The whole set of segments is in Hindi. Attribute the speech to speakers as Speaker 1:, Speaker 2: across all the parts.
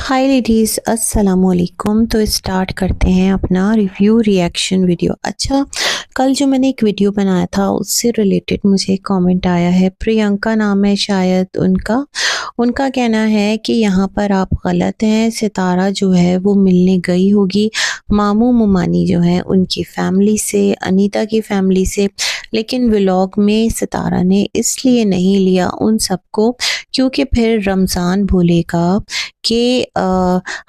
Speaker 1: हाय लेडीज़, अस्सलाम वालेकुम। तो स्टार्ट करते हैं अपना रिव्यू रिएक्शन वीडियो। अच्छा, कल जो मैंने एक वीडियो बनाया था उससे रिलेटेड मुझे एक कमेंट आया है। प्रियंका नाम है शायद उनका। उनका कहना है कि यहाँ पर आप गलत हैं, सितारा जो है वो मिलने गई होगी मामू मुमानी जो है उनकी फैमिली से, अनीता की फैमिली से, लेकिन व्लॉग में सितारा ने इसलिए नहीं लिया उन सबको क्योंकि फिर रमज़ान बोलेगा कि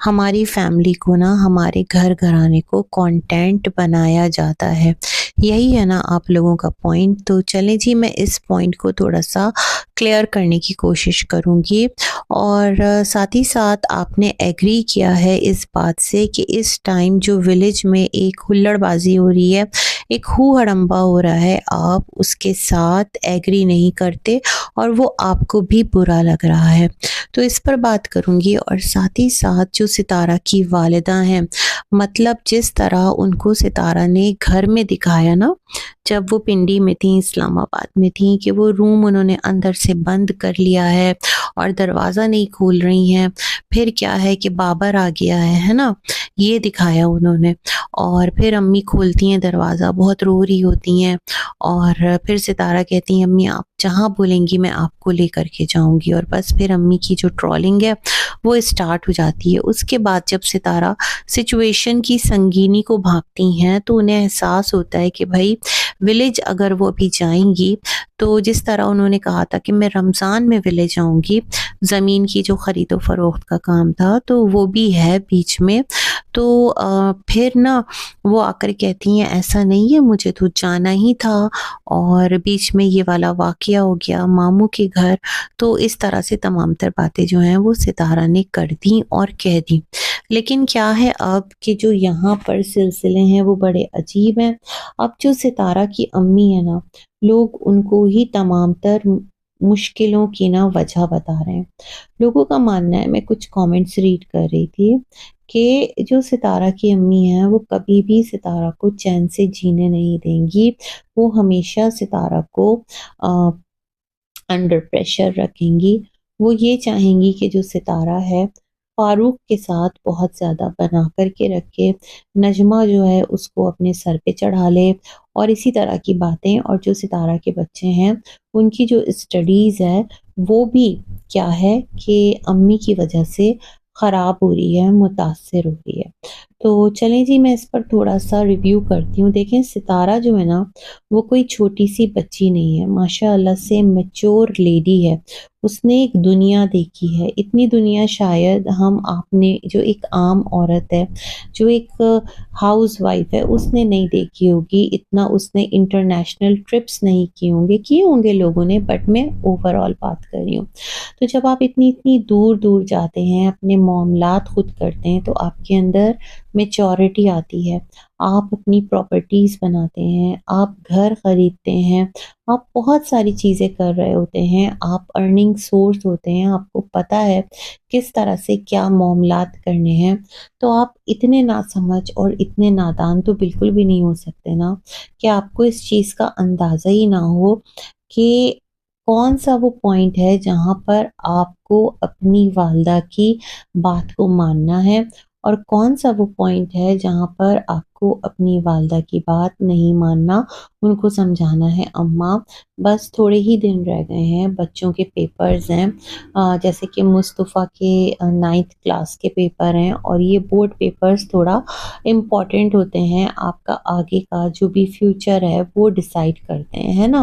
Speaker 1: हमारी फैमिली को ना, हमारे घर घराने को कंटेंट बनाया जाता है। यही है ना आप लोगों का पॉइंट। तो चलें जी, मैं इस पॉइंट को थोड़ा-सा क्लियर करने की कोशिश करूँगी। और साथ ही साथ आपने एग्री किया है इस बात से कि इस टाइम जो विलेज में एक हुल्लड़बाज़ी हो रही है, एक हू-हड़म्बा हो रहा है, आप उसके साथ एग्री नहीं करते और वो आपको भी बुरा लग रहा है। तो इस पर बात करूँगी। और साथ ही साथ जो सितारा की वालिदा हैं, मतलब जिस तरह उनको सितारा ने घर में दिखाया ना, जब वो पिंडी में थी, इस्लामाबाद में थी, कि वो रूम उन्होंने अंदर से बंद कर लिया है और दरवाज़ा नहीं खोल रही हैं। फिर क्या है कि बाबर आ गया है ना? ये दिखाया उन्होंने। और फिर अम्मी खोलती हैं दरवाज़ा, बहुत रो रही होती हैं और फिर सितारा कहती हैं, अम्मी आप जहाँ बोलेंगी मैं आपको लेकर के जाऊँगी। और बस फिर अम्मी की जो ट्रोलिंग है वो स्टार्ट हो जाती है। उसके बाद जब सितारा सिचुएशन की संगीनी को भांपती हैं तो उन्हें एहसास होता है कि भाई विलेज अगर वो अभी जाएँगी तो जिस तरह उन्होंने कहा था कि मैं रमज़ान में विलेज आऊँगी, ज़मीन की जो ख़रीदो फ़रोख्त का काम था तो वो भी है बीच में। तो फिर ना वो आकर कहती हैं ऐसा नहीं है, मुझे तो जाना ही था और बीच में ये वाला वाक़या हो गया मामू के घर। तो इस तरह से तमाम तर बातें जो हैं वो सितारा ने कर दी और कह दी। लेकिन क्या है अब कि जो यहाँ पर सिलसिले हैं वो बड़े अजीब हैं। अब जो सितारा की अम्मी है ना, लोग उनको ही तमाम तर मुश्किलों की ना वजह बता रहे हैं। लोगों का मानना है, मैं कुछ कमेंट्स रीड कर रही थी, कि जो सितारा की अम्मी हैं वो कभी भी सितारा को चैन से जीने नहीं देंगी। वो हमेशा सितारा को अ, अंडर प्रेशर रखेंगी। वो ये चाहेंगी कि जो सितारा है फ़ारूक के साथ बहुत ज़्यादा बना कर के रखे, नजमा जो है उसको अपने सर पे चढ़ा ले और इसी तरह की बातें। और जो सितारा के बच्चे हैं उनकी जो स्टडीज़ है वो भी क्या है कि अम्मी की वजह से ख़राब हो रही है, मुतासिर हो रही है। तो चलें जी, मैं इस पर थोड़ा-सा रिव्यू करती हूँ। देखें, सितारा जो है ना वो कोई छोटी-सी बच्ची नहीं है, माशाअल्लाह से मैच्योर लेडी है। उसने एक दुनिया देखी है, इतनी दुनिया शायद हम आपने, जो एक आम औरत है, जो एक हाउसवाइफ़ है, उसने नहीं देखी होगी। इतना उसने इंटरनेशनल ट्रिप्स नहीं किए होंगे, किए होंगे लोगों ने, बट मैं ओवरऑल बात कर रही हूँ। तो जब आप इतनी-इतनी दूर-दूर जाते हैं, अपने मामलात खुद करते हैं, तो आपके अंदर मैच्योरिटी आती है। आप अपनी प्रॉपर्टीज़ बनाते हैं, आप घर खरीदते हैं, आप बहुत सारी चीज़ें कर रहे होते हैं, आप अर्निंग सोर्स होते हैं, आपको पता है किस तरह से क्या मामलात करने हैं। तो आप इतने नासमझ और इतने नादान तो बिल्कुल भी नहीं हो सकते ना, कि आपको इस चीज़ का अंदाज़ा ही ना हो कि कौन-सा वो पॉइंट है जहाँ पर आपको अपनी वालिदा की बात को मानना है और कौन-सा वो पॉइंट है जहाँ पर आपको अपनी वालिदा की बात नहीं मानना, उनको समझाना है, अम्मा बस थोड़े ही दिन रह गए हैं, बच्चों के पेपर्स हैं, जैसे कि मुस्तफ़ा के 9th क्लास के पेपर हैं और ये बोर्ड पेपर्स थोड़ा इम्पोर्टेंट होते हैं, आपका आगे का जो भी फ्यूचर है वो डिसाइड करते हैं, है ना?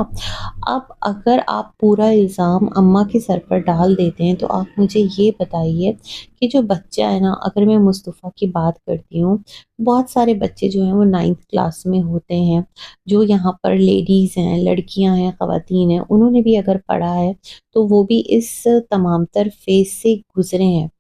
Speaker 1: अब अगर आप पूरा इल्ज़ाम अम्मा के सर पर डाल देते हैं, तो आप मुझे ये बताइए कि जो बच्चा है ना, अगर मैं मुस्तफ़ा की बात करती हूँ, बहुत सारे बच्चे जो हैं वो 9th क्लास में होते हैं, जो यहाँ पर लेडीज़ हैं, लड़कियाँ हैं, ख़वातीन हैं, उन्होंने भी अगर पढ़ा है, तो वो भी इस तमाम तर फ़ेज़ से गुज़रे हैं।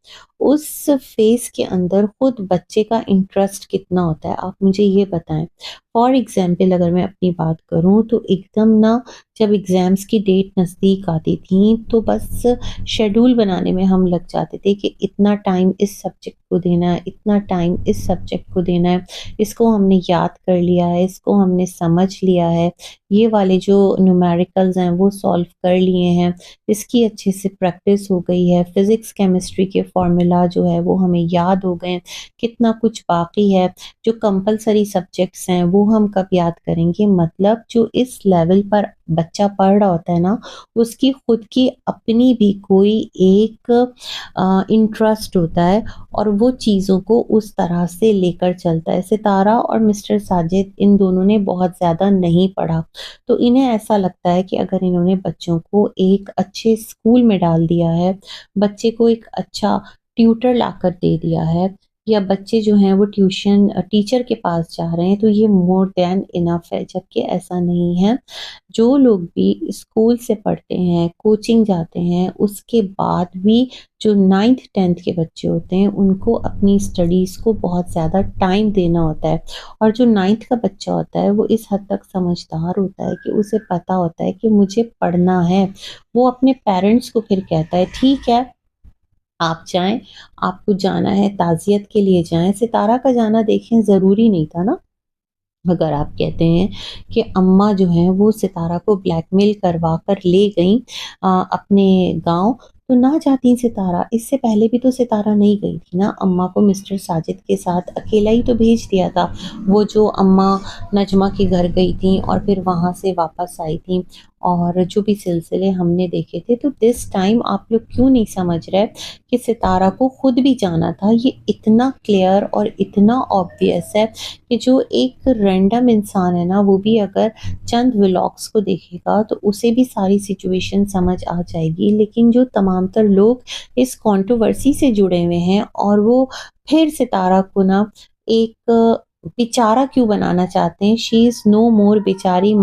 Speaker 1: उस फ़ेज़ के अंदर खुद बच्चे का इंटरेस्ट कितना होता है, आप मुझे ये बताएँ। फॉर एग्ज़ाम्पल अगर मैं अपनी बात करूँ, तो एकदम ना जब एग्ज़ाम्स की डेट नज़दीक आती थी, तो बस शेड्यूल बनाने में हम लग जाते थे कि इतना टाइम इस सब्जेक्ट को देना है, इतना टाइम इस सब्जेक्ट को देना है, इसको हमने याद कर लिया है, इसको हमने समझ लिया है, ये वाले जो न्यूमेरिकल्स हैं वो सॉल्व कर लिए हैं, इसकी अच्छे से प्रैक्टिस हो गई है, फिज़िक्स, केमिस्ट्री के फ़ॉर्मूला जो है वो हमें याद हो गए हैं, कितना कुछ बाकी है, जो कंपल्सरी सब्जेक्ट्स हैं वो हम कब याद करेंगे। मतलब जो इस लेवल पर बच्चा पढ़ रहा होता है ना, उसकी खुद की अपनी भी कोई एक इंटरेस्ट होता है और वो चीज़ों को उस तरह से लेकर चलता है। सितारा और मिस्टर साजिद इन दोनों ने बहुत ज़्यादा नहीं पढ़ा, तो इन्हें ऐसा लगता है कि अगर इन्होंने बच्चों को एक अच्छे स्कूल में डाल दिया है, बच्चे को एक अच्छा ट्यूटर लाकर दे दिया है या बच्चे जो हैं वो ट्यूशन टीचर के पास जा रहे हैं, तो ये मोर दैन इनफ है, जबकि ऐसा नहीं है। जो लोग भी स्कूल से पढ़ते हैं, कोचिंग जाते हैं, उसके बाद भी जो 9th 10th के बच्चे होते हैं, उनको अपनी स्टडीज़ को बहुत ज़्यादा टाइम देना होता है और जो 9th का बच्चा होता है, वो इस हद तक समझदार होता है कि उसे पता होता है कि मुझे पढ़ना है। वो अपने पेरेंट्स को फिर कहता है, ठीक है, आप जाएँ, आपको जाना है ताज़ियत के लिए जाएँ। सितारा का जाना देखें ज़रूरी नहीं था ना। अगर आप कहते हैं कि अम्मा जो हैं वो सितारा को ब्लैकमेल करवा कर ले गईं अपने गाँव, तो ना जाती सितारा। इससे पहले भी तो सितारा नहीं गई थी ना, अम्मा को मिस्टर साजिद के साथ अकेला ही तो भेज दिया था। वो जो अम्मा नजमा के घर गई थी और फिर वहाँ से वापस आई थी और जो भी सिलसिले हमने देखे थे, तो दिस टाइम आप लोग क्यों नहीं समझ रहे कि सितारा को खुद भी जाना था। ये इतना क्लियर और इतना ऑब्वियस है कि जो एक रैंडम इंसान है ना, वो भी अगर चंद व्लॉग्स को देखेगा तो उसे भी सारी सिचुएशन समझ आ जाएगी। लेकिन जो तमामतर लोग इस कंट्रोवर्सी से जुड़े हुए हैं और वो फिर सितारा को ना एक बेचारा क्यों बनाना चाहते हैं। शी इज़ नो मोर बेचारी,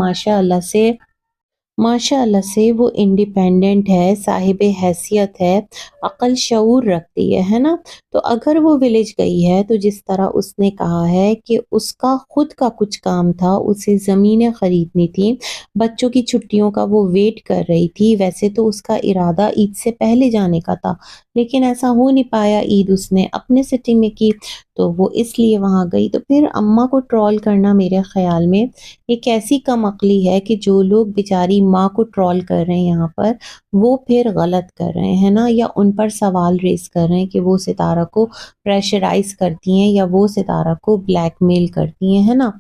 Speaker 1: माशाअल्लाह से वो इंडिपेंडेंट है, साहिबे हैसियत है, अक़ल शऊर रखती है ना? तो अगर वो विलेज गई है तो जिस तरह उसने कहा है कि उसका खुद का कुछ काम था, उसे ज़मीनें खरीदनी थी, बच्चों की छुट्टियों का वो वेट कर रही थी। वैसे तो उसका इरादा ईद से पहले जाने का था, लेकिन ऐसा हो नहीं पाया, ईद उसने अपने सिटी में की, तो वो इसलिए वहाँ गई। तो फिर अम्मा को ट्रोल करना मेरे ख़्याल में एक ऐसी कम-अक़ली है कि जो लोग बेचारी माँ को ट्रोल कर रहे हैं यहाँ पर, वो फिर गलत कर रहे हैं ना, या उन पर सवाल रेज़ कर रहे हैं कि वो सितारा को प्रेशराइज़ करती हैं या वो सितारा को ब्लैकमेल करती हैं, है ना?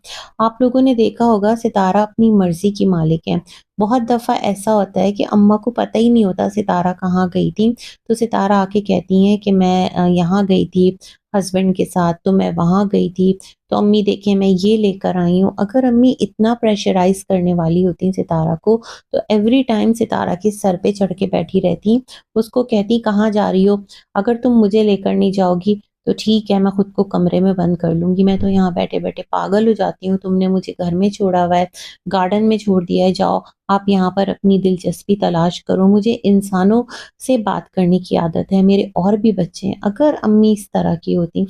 Speaker 1: आप लोगों ने देखा होगा सितारा अपनी मर्ज़ी की मालिक है। बहुत दफ़ा ऐसा होता है कि अम्मा को पता ही नहीं होता सितारा कहाँ गई थी, तो सितारा आके कहती हैं कि मैं यहाँ गई थी हस्बैंड के साथ, तो मैं वहाँ गई थी, तो अम्मी देखें मैं ये लेकर आई हूँ। अगर अम्मी इतना प्रेशराइज़ करने वाली होती सितारा को, तो एवरी टाइम सितारा के सर पे चढ़ के बैठी रहती, उसको कहती कहाँ जा रही हो? अगर तुम मुझे लेकर नहीं जाओगी तो ठीक है, मैं खुद को कमरे में बंद कर लूँगी, मैं तो यहाँ बैठे-बैठे पागल हो जाती हूँ, तुमने मुझे घर में छोड़ा हुआ है, गार्डन में छोड़ दिया है, जाओ आप यहाँ पर अपनी दिलचस्पी तलाश करो, मुझे इंसानों से बात करने की आदत है, मेरे और भी बच्चे हैं। अगर अम्मी इस तरह की होती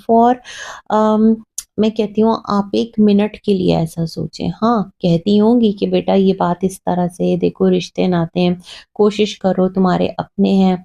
Speaker 1: अम मैं कहती हूँ आप 1 मिनट के लिए ऐसा सोचें। हाँ, कहती होंगी कि बेटा ये बात इस तरह से देखो रिश्ते नाते हैं, कोशिश करो तुम्हारे अपने हैं,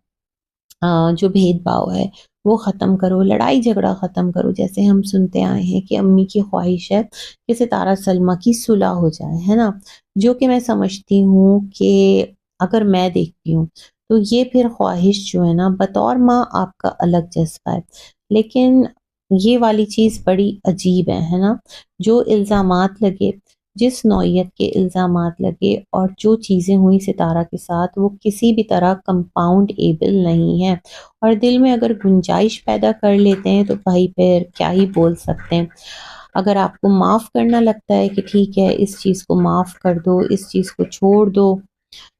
Speaker 1: जो भेदभाव है वो ख़त्म करो, लड़ाई झगड़ा ख़त्म करो। जैसे हम सुनते आए हैं कि अम्मी की ख़्वाहिश है कि सितारा सलमा की सुलह हो जाए, है ना? जो कि मैं समझती हूँ कि अगर मैं देखती हूँ, तो ये फिर ख़्वाहिश जो है ना बतौर माँ आपका अलग जज़्बा है। लेकिन ये वाली चीज़ बड़ी अजीब है ना? जो इल्ज़ामात लगे, जिस नौइयत के इल्ज़ामात लगे और जो चीज़ें हुई सितारा के साथ, वो किसी भी तरह कंपाउंडेबल नहीं है और दिल में अगर गुंजाइश पैदा कर लेते हैं तो भाई फिर क्या ही बोल सकते हैं। अगर आपको माफ़ करना लगता है कि ठीक है इस चीज़ को माफ़ कर दो, इस चीज़ को छोड़ दो,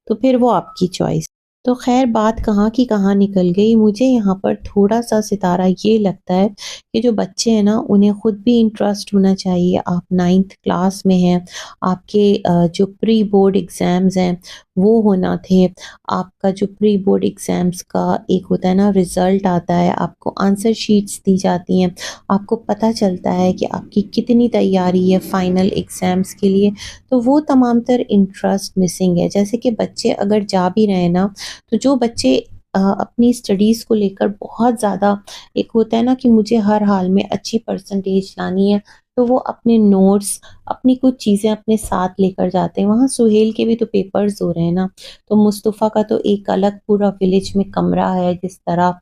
Speaker 1: तो फिर वो आपकी चॉइस। तो ख़ैर बात कहाँ की कहाँ निकल गई। मुझे यहाँ पर थोड़ा-सा सितारा ये लगता है कि जो बच्चे हैं ना उन्हें खुद भी इंटरेस्ट होना चाहिए। आप 9th क्लास में हैं, आपके जो प्री बोर्ड एग्ज़ाम्स हैं वो होना थे। आपका जो प्री बोर्ड एग्ज़ाम्स का एक होता है ना रिज़ल्ट आता है, आपको आंसर शीट्स दी जाती हैं, आपको पता चलता है कि आपकी कितनी तैयारी है फ़ाइनल एग्ज़ाम्स के लिए। तो वो तमाम तर इंटरेस्ट मिसिंग है। जैसे कि बच्चे अगर जा भी रहे हैं ना, तो जो बच्चे अपनी स्टडीज़ को लेकर बहुत ज़्यादा एक होता है ना कि मुझे हर हाल में अच्छी परसेंटेज लानी है, तो वो अपने नोट्स, अपनी कुछ चीज़ें अपने साथ लेकर जाते हैं। वहाँ सुहेल के भी तो पेपर्स हो रहे हैं ना, तो मुस्तफ़ा का तो एक अलग पूरा विलेज में कमरा है, जिस तरह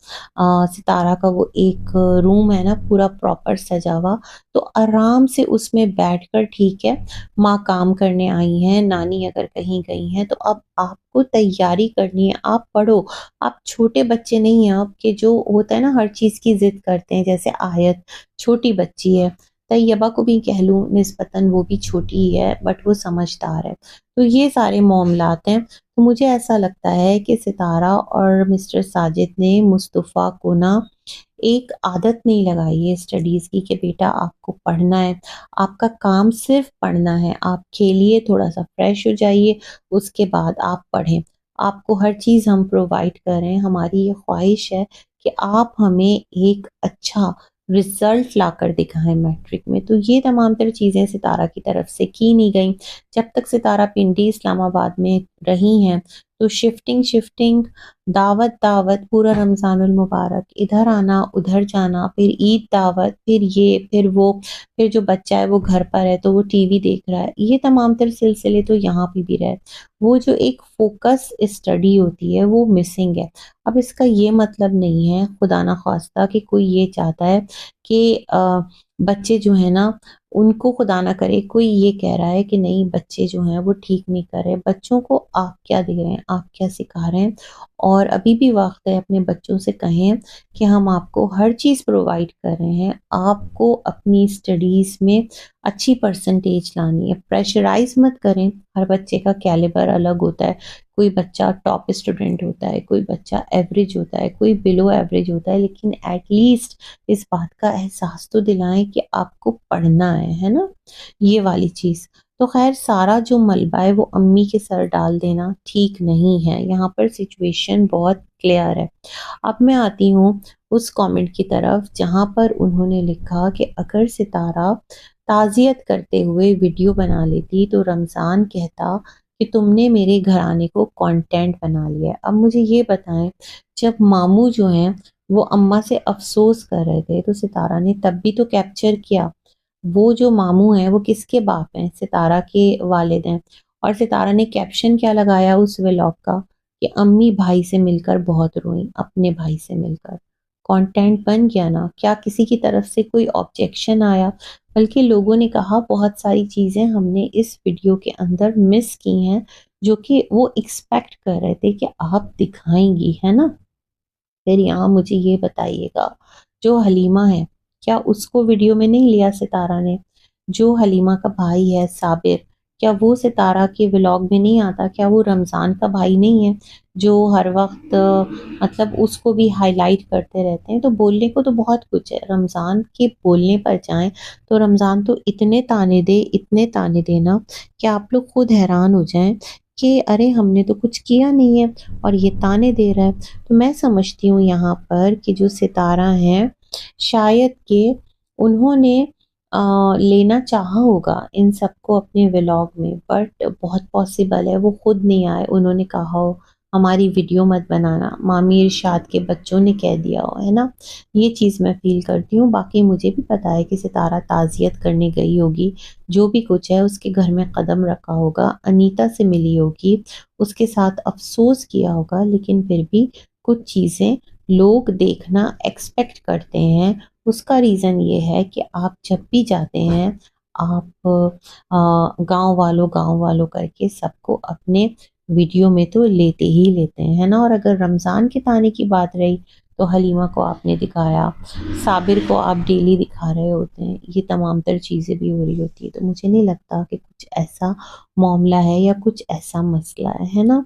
Speaker 1: सितारा का वो एक रूम है ना पूरा प्रॉपर सजा हुआ, तो आराम से उसमें बैठकर, ठीक है, माँ काम करने आई हैं, नानी अगर कहीं गई हैं, तो अब आपको तैयारी करनी है, आप पढ़ो। आप छोटे बच्चे नहीं हैं अब, कि जो होता है ना हर चीज़ की ज़िद करते हैं, जैसे आयत छोटी बच्ची है, तैयबा को भी कह लूँ निस्बतन वो भी छोटी ही है, बट वो समझदार है। तो ये सारे मामलात हैं। तो मुझे ऐसा लगता है कि सितारा और मिस्टर साजिद ने मुस्तफ़ा को ना एक आदत नहीं लगाई है स्टडीज़ की कि बेटा आपको पढ़ना है, आपका काम सिर्फ़ पढ़ना है, आप खेलिए, थोड़ा-सा फ्रेश हो जाइए, उसके बाद आप पढ़ें। आपको हर चीज़ हम प्रोवाइड कर रहे हैं, हमारी ये ख़्वाहिश है कि आप हमें एक अच्छा रिज़ल्ट लाकर दिखाएँ मैट्रिक में। तो ये तमाम तर चीज़ें सितारा की तरफ से की नहीं गईं। जब तक सितारा पिंडी इस्लामाबाद में रही हैं, तो शिफ्टिंग, दावत पूरा रमज़ानुल मुबारक, इधर आना, उधर जाना, फिर ईद दावत, फिर ये, फिर वो, फिर जो बच्चा है वो घर पर है तो वो टीवी देख रहा है। ये तमाम तर सिलसिले तो यहाँ पे भी रहे। वो जो एक फ़ोकस स्टडी होती है वो मिसिंग है। अब इसका ये मतलब नहीं है खुदा ना ख़ास्ता कि कोई ये चाहता है कि बच्चे जो हैं ना उनको खुदा ना करे कोई ये कह रहा है कि नहीं बच्चे जो हैं वो ठीक नहीं कर रहे। बच्चों को आप क्या दे रहे हैं, आप क्या सिखा रहे हैं? और अभी भी वक़्त है अपने बच्चों से कहें कि हम आपको हर चीज़ प्रोवाइड कर रहे हैं। आपको अपनी स्टडीज़ में अच्छी परसेंटेज लानी है। प्रेशराइज़ मत करें, हर बच्चे का कैलिबर अलग होता है। कोई बच्चा टॉप स्टूडेंट होता है, कोई बच्चा एवरेज होता है, कोई बिलो एवरेज होता है, लेकिन एट लीस्ट इस बात का एहसास तो दिलाएँ कि आपको पढ़ना है ना? ये वाली चीज़। तो ख़ैर सारा जो मलबा है वो अम्मी के सर डाल देना ठीक नहीं है, यहाँ पर सिचुएशन बहुत क्लियर है। अब मैं आती हूँ उस कमेंट की तरफ जहाँ पर उन्होंने लिखा कि अगर सितारा ताज़ियत करते हुए वीडियो बना लेती तो रमज़ान कहता कि तुमने मेरे घराने को कंटेंट बना लिया है। अब मुझे ये बताएँ, जब मामू जो हैं वो अम्मा से अफ़सोस कर रहे थे तो सितारा ने तब भी तो कैप्चर किया। वो जो मामू हैं वो किसके बाप हैं? सितारा के वालिद हैं। और सितारा ने कैप्शन क्या लगाया उस व्लॉग का कि अम्मी भाई से मिलकर बहुत रोईं, अपने भाई से मिलकर। कंटेंट बन गया ना, क्या किसी की तरफ से कोई ऑब्जेक्शन आया? बल्कि लोगों ने कहा बहुत सारी चीज़ें हमने इस वीडियो के अंदर मिस की हैं, जो कि वो एक्सपेक्ट कर रहे थे कि आप दिखाएँगी, है ना? फिर यहाँ मुझे ये बताइएगा, जो हलीमा है, क्या उसको वीडियो में नहीं लिया सितारा ने? जो हलीमा का भाई है साबिर, क्या वो सितारा के व्लॉग में नहीं आता? क्या वो रमज़ान का भाई नहीं है, जो हर वक़्त मतलब उसको भी हाइलाइट करते रहते हैं? तो बोलने को तो बहुत कुछ है, रमज़ान के बोलने पर जाएँ, तो रमज़ान तो इतने ताने दे ना कि आप लोग खुद हैरान हो जाएँ कि अरे! हमने तो कुछ किया नहीं है और ये ताने दे रहा है। तो मैं समझती हूँ यहाँ पर कि जो सितारा हैं, शायद कि उन्होंने लेना चाहा होगा इन सबको अपने व्लॉग में, बट बहुत पॉसिबल है वो खुद नहीं आए, उन्होंने कहा हो हमारी वीडियो मत बनाना, मामी इरशाद के बच्चों ने कह दिया हो, है ना? ये चीज़ मैं फ़ील करती हूँ। बाकी मुझे भी पता है कि सितारा ताज़ियत करने गई होगी, जो भी कुछ है उसके घर में कदम रखा होगा, अनीता से मिली होगी, उसके साथ अफ़सोस किया होगा, लेकिन फिर भी कुछ चीज़ें लोग देखना एक्सपेक्ट करते हैं। उसका रीज़न ये है कि आप जब भी जाते हैं, आप गाँव वालों करके सबको अपने वीडियो में तो लेते ही लेते हैं, है ना? और अगर रमज़ान के ताने की बात रही, तो हलीमा को आपने दिखाया, साबिर को आप डेली दिखा रहे होते हैं, ये तमाम तर चीज़ें भी हो रही होती हैं। तो मुझे नहीं लगता कि कुछ ऐसा मामला है या कुछ ऐसा मसला है ना?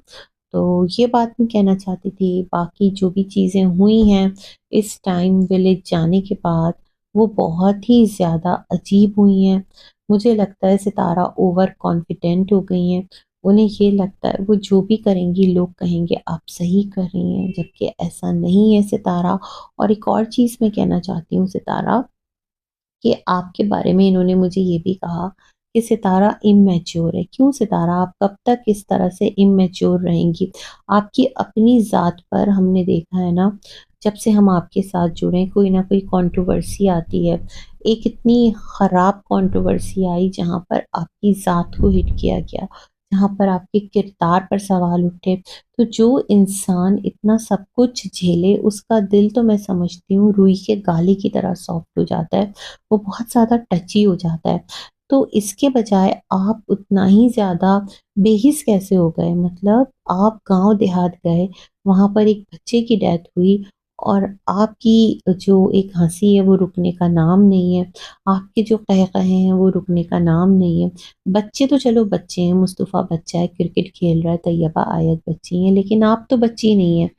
Speaker 1: तो ये बात मैं कहना चाहती थी। बाकी जो भी चीज़ें हुई हैं इस टाइम विलेज जाने के बाद, वो बहुत ही ज़्यादा अजीब हुई हैं। मुझे लगता है सितारा ओवर कॉन्फिडेंट हो गई हैं। उन्हें ये लगता है वो जो भी करेंगी लोग कहेंगे आप सही कर रही हैं, जबकि ऐसा नहीं है सितारा। और एक और चीज़ मैं कहना चाहती हूँ सितारा, कि आपके बारे में इन्होंने मुझे ये भी कहा कि सितारा इमैच्योर है। क्यों सितारा, आप कब तक इस तरह से इमैच्योर रहेंगी? आपकी अपनी ज़ात पर हमने देखा है ना, जब से हम आपके साथ जुड़े कोई ना कोई कंट्रोवर्सी आती है। एक इतनी ख़राब कंट्रोवर्सी आई जहाँ पर आपकी ज़ात को हिट किया गया, जहाँ पर आपके किरदार पर सवाल उठे। तो जो इंसान इतना सब कुछ झेले उसका दिल तो मैं समझती हूँ रुई के गाले की तरह सॉफ्ट हो जाता है, वो बहुत ज़्यादा टची हो जाता है। तो इसके बजाय आप उतना ही ज़्यादा बेहिस कैसे हो गए? मतलब आप गाँव देहात गए, वहाँ पर एक बच्चे की डेथ हुई और आपकी जो एक हँसी है वो रुकने का नाम नहीं है, आपके जो कहे-कहे हैं वो रुकने का नाम नहीं है। बच्चे तो चलो बच्चे हैं, मुस्तफ़ा बच्चा है, क्रिकेट खेल रहा है, तैयबा आयत बच्ची हैं, लेकिन आप तो बच्ची नहीं हैं।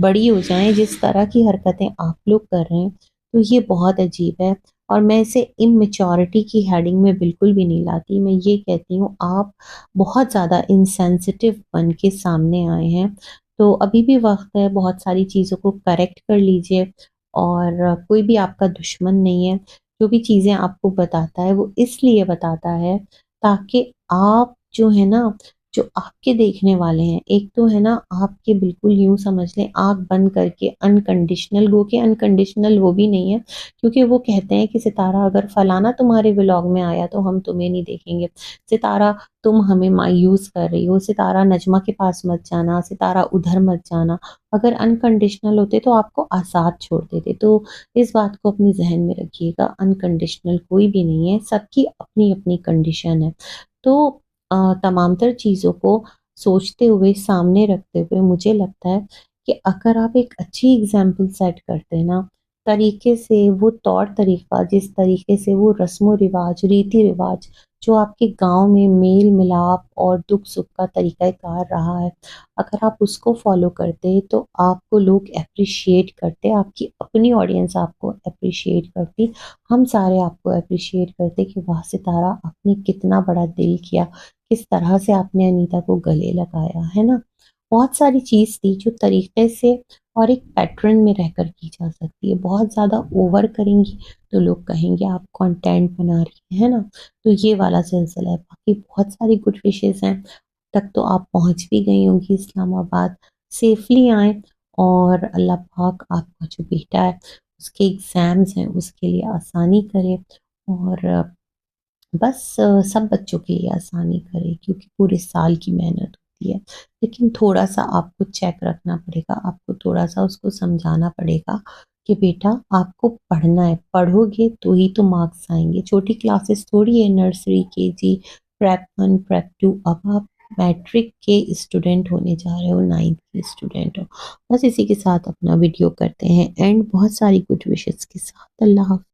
Speaker 1: बड़ी हो जाएँ, जिस तरह की हरकतें आप लोग कर रहे हैं, तो ये बहुत अजीब है और मैं इसे इमैच्योरिटी की हेडिंग में बिल्कुल भी नहीं लाती। मैं ये कहती हूँ आप बहुत ज़्यादा इनसेंसिटिव बन के सामने आए हैं। तो अभी भी वक़्त है, बहुत सारी चीज़ों को करेक्ट कर लीजिए और कोई भी आपका दुश्मन नहीं है। जो भी चीज़ें आपको बताता है, वो इसलिए बताता है ताकि आप जो है ना, जो आपके देखने वाले हैं, एक तो है ना आपके बिल्कुल यूँ समझ लें आँख बंद करके अनकंडीशनल गो के अनकंडीशनल वो भी नहीं है, क्योंकि वो कहते हैं कि सितारा अगर फलाना तुम्हारे व्लॉग में आया तो हम तुम्हें नहीं देखेंगे। सितारा तुम हमें मायूस कर रही हो, सितारा नजमा के पास मत जाना, सितारा उधर मत जाना। अगर अनकंडीशनल होते तो आपको आज़ाद छोड़ देते। तो इस बात को अपने ज़हन में रखिएगा, अनकंडीशनल कोई भी नहीं है, सबकी अपनी-अपनी कंडीशन है। तो तमामतर चीज़ों को सोचते हुए, सामने रखते हुए मुझे लगता है कि अगर आप एक अच्छी एग्ज़ाम्पल सेट करते हैं ना, तरीके से वो तौर-तरीका, जिस तरीके से वो रस्म-ओ-रिवाज, रीति-रिवाज जो आपके गाँव में मेल-मिलाप और दुख-सुख का तरीक़ा-ए-कार रहा है, अगर आप उसको फ़ॉलो करते तो आपको लोग एप्रिशिएट करते, आपकी अपनी ऑडियंस आपको एप्रिशिएट करती, हम सारे आपको एप्रिशिएट करते कि वाह सितारा आपने कितना बड़ा दिल किया, किस तरह से आपने अनीता को गले लगाया, है ना? बहुत सारी चीज़ थी जो तरीके से और एक पैटर्न में रहकर की जा सकती है। बहुत ज़्यादा ओवर करेंगी तो लोग कहेंगे आप कंटेंट बना रही हैं, है ना? तो ये वाला सिलसिला है। बाकी बहुत सारी गुड विशेज़ हैं, तक तो आप पहुँच भी गई होंगी इस्लामाबाद, सेफ़ली आएँ और अल्लाह पाक आपका जो बेटा है, उसके एग्ज़ाम्स हैं, उसके लिए आसानी करे और बस सब बच्चों के लिए आसानी करे क्योंकि पूरे साल की मेहनत होती है। लेकिन थोड़ा-सा आपको चेक रखना पड़ेगा, आपको थोड़ा-सा उसको समझाना पड़ेगा कि बेटा आपको पढ़ना है, पढ़ोगे तो ही तो मार्क्स आएँगे। छोटी क्लासेस थोड़ी है नर्सरी, केजी, प्रेप 1, प्रेप 2 अब आप मैट्रिक के स्टूडेंट होने जा रहे हो, 9th के स्टूडेंट हो। बस इसी के साथ अपना वीडियो करते हैं एंड बहुत सारी गुड विशेज़ के साथ। अल्लाह हाफ़िज़।